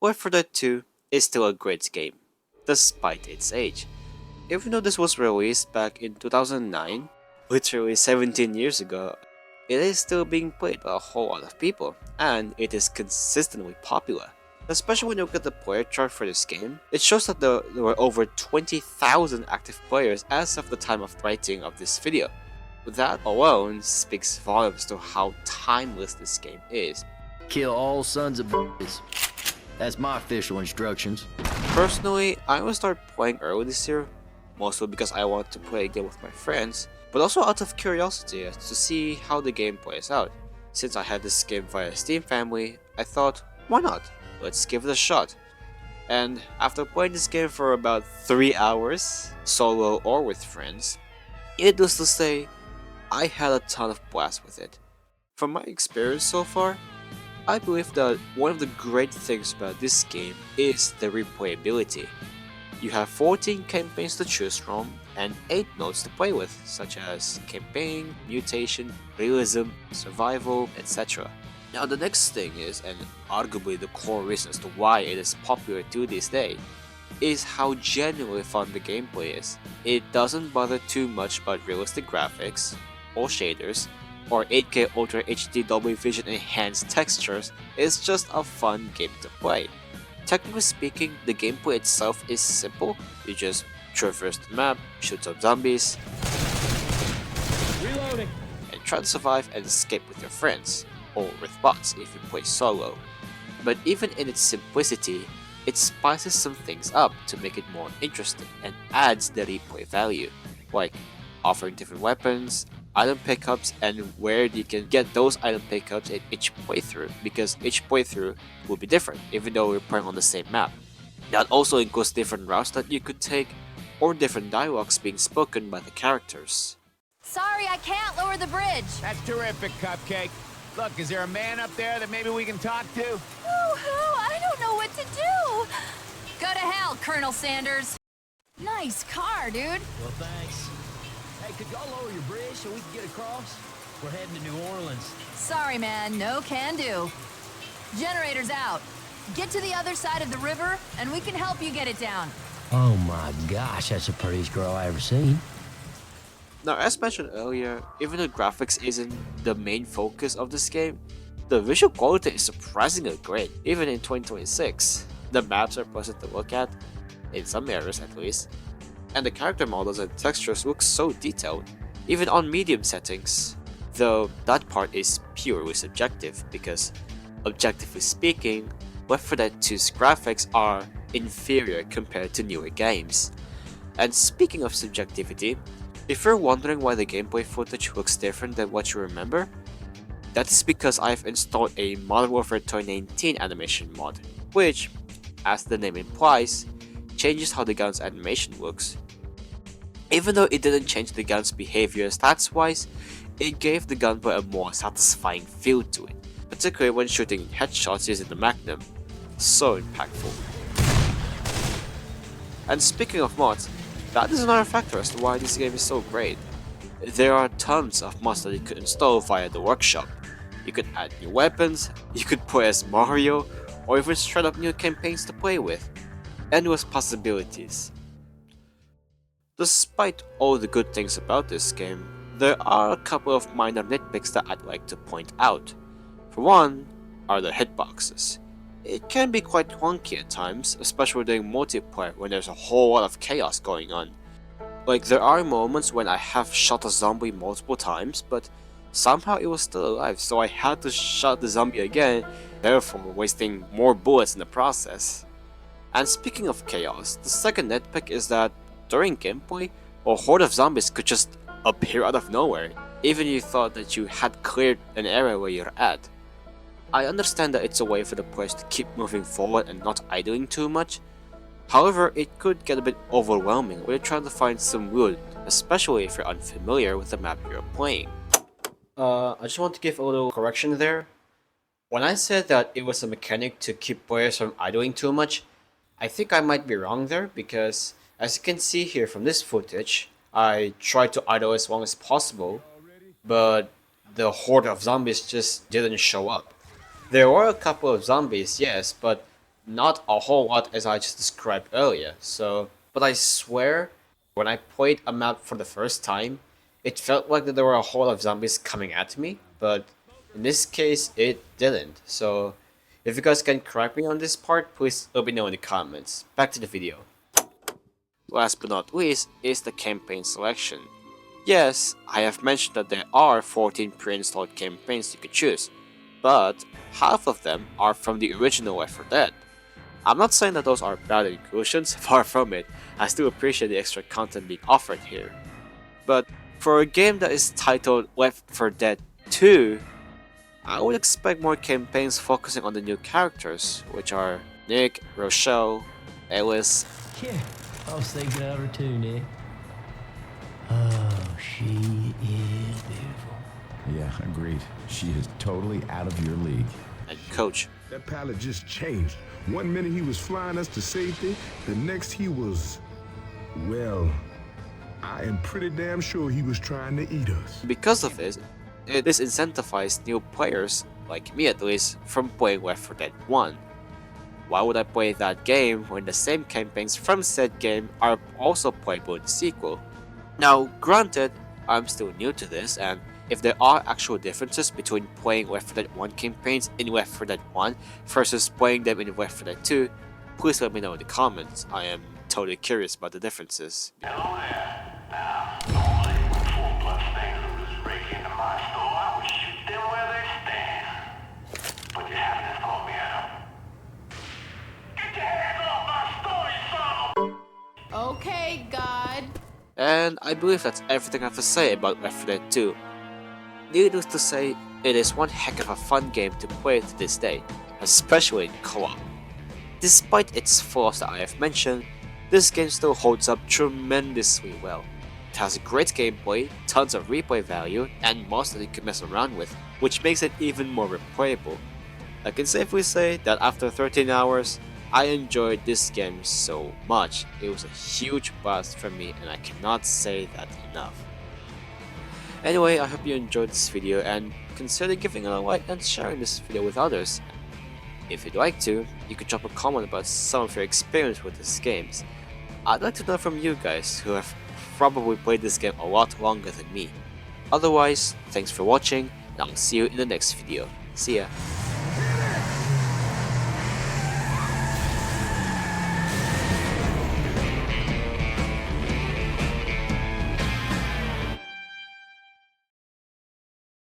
Left 4 Dead 2 is still a great game, despite its age. Even though this was released back in 2009, literally 17 years ago, it is still being played by a whole lot of people, and it is consistently popular. Especially when you look at the player chart for this game, it shows that there were over 20,000 active players as of the time of writing of this video. That alone speaks volumes to how timeless this game is. Kill all sons of bitches. That's my official instructions. Personally, I will start playing early this year, mostly because I want to play a game with my friends, but also out of curiosity as to see how the game plays out. Since I had this game via Steam Family, I thought, why not? Let's give it a shot. And after playing this game for about 3 hours, solo or with friends, needless to say, I had a ton of blast with it. From my experience so far, I believe that one of the great things about this game is the replayability. You have 14 campaigns to choose from and 8 modes to play with, such as campaign, mutation, realism, survival, etc. Now the next thing is, and arguably the core reason as to why it is popular to this day, is how genuinely fun the gameplay is. It doesn't bother too much about realistic graphics, or shaders, or 8K Ultra HD Dolby Vision enhanced textures. It's just a fun game to play. Technically speaking, the gameplay itself is simple. You just traverse the map, shoot some zombies, Reloading. and try to survive and escape with your friends, or with bots if you play solo. But even in its simplicity, it spices some things up to make it more interesting and adds the replay value, like offering different weapons, item pickups, and where you can get those item pickups in each playthrough, because each playthrough will be different even though we're playing on the same map. That also includes different routes that you could take, or different dialogues being spoken by the characters. Sorry, I can't lower the bridge. That's terrific, Cupcake. Look, is there a man up there that maybe we can talk to? Woo-hoo, I don't know what to do. Go to hell, Colonel Sanders. Nice car, dude. Well, thanks. Hey, could y'all lower your bridge so we can get across? We're heading to New Orleans. Sorry, man, no can do. Generator's out. Get to the other side of the river, and we can help you get it down. Oh my gosh, that's the prettiest girl I ever seen. Now, as mentioned earlier, even though graphics isn't the main focus of this game, the visual quality is surprisingly great, even in 2026. The maps are pleasant to look at, in some areas at least, and the character models and textures look so detailed, even on medium settings. Though that part is purely subjective, because, objectively speaking, Left 4 Dead 2's graphics are inferior compared to newer games. And speaking of subjectivity, if you're wondering why the gameplay footage looks different than what you remember, that's because I've installed a Modern Warfare 2019 animation mod, which, as the name implies, changes how the gun's animation looks. Even though it didn't change the gun's behavior stats-wise, it gave the gunplay a more satisfying feel to it, particularly when shooting headshots using the Magnum. So impactful. And speaking of mods, that is another factor as to why this game is so great. There are tons of mods that you could install via the workshop. You could add new weapons, you could play as Mario, or even straight up new campaigns to play with. Endless possibilities. Despite all the good things about this game, there are a couple of minor nitpicks that I'd like to point out. For one, are the hitboxes. It can be quite clunky at times, especially during multiplayer when there's a whole lot of chaos going on. Like, there are moments when I have shot a zombie multiple times, but somehow it was still alive, so I had to shot the zombie again, therefore wasting more bullets in the process. And speaking of chaos, the second nitpick is that during gameplay, a horde of zombies could just appear out of nowhere, even if you thought that you had cleared an area where you're at. I understand that it's a way for the players to keep moving forward and not idling too much. However, it could get a bit overwhelming when you're trying to find some loot, especially if you're unfamiliar with the map you're playing. I just want to give a little correction there. When I said that it was a mechanic to keep players from idling too much, I think I might be wrong there, because as you can see here from this footage, I tried to idle as long as possible, but the horde of zombies just didn't show up. There were a couple of zombies, yes, but not a whole lot as I just described earlier, but I swear, when I played a map for the first time, it felt like that there were a whole lot of zombies coming at me, but in this case, it didn't. So, if you guys can correct me on this part, please let me know in the comments. Back to the video. Last but not least is the campaign selection. Yes, I have mentioned that there are 14 pre-installed campaigns you could choose, but half of them are from the original Left 4 Dead. I'm not saying that those are bad inclusions, far from it, I still appreciate the extra content being offered here. But for a game that is titled Left 4 Dead 2, I would expect more campaigns focusing on the new characters, which are Nick, Rochelle, Ellis. Yeah, I was thinking of her too, Nick. Oh, she is beautiful. Yeah, agreed. She is totally out of your league. And Coach. That pilot just changed. One minute he was flying us to safety, the next he was, well, I am pretty damn sure he was trying to eat us. Because of this, it disincentivized new players, like me at least, from playing Left 4 Dead 1. Why would I play that game when the same campaigns from said game are also playable in the sequel? Now, granted, I'm still new to this, and if there are actual differences between playing Left 4 Dead 1 campaigns in Left 4 Dead 1 versus playing them in Left 4 Dead 2, please let me know in the comments. I am totally curious about the differences. Hello there. Now, normally when 4+ bangers break into my store, I would shoot them where they stand. But you haven't informed me enough. Get your hands off my store, you son of a... Okay, God. And I believe that's everything I have to say about Left 4 Dead 2. Needless to say, it is one heck of a fun game to play to this day, especially in co-op. Despite its flaws that I have mentioned, this game still holds up tremendously well. It has great gameplay, tons of replay value, and mods that you can mess around with, which makes it even more replayable. I can safely say that after 13 hours, I enjoyed this game so much. It was a huge blast for me and I cannot say that enough. Anyway, I hope you enjoyed this video and consider giving it a like and sharing this video with others. If you'd like to, you could drop a comment about some of your experience with these games. I'd like to know from you guys who have probably played this game a lot longer than me. Otherwise, thanks for watching and I'll see you in the next video. See ya!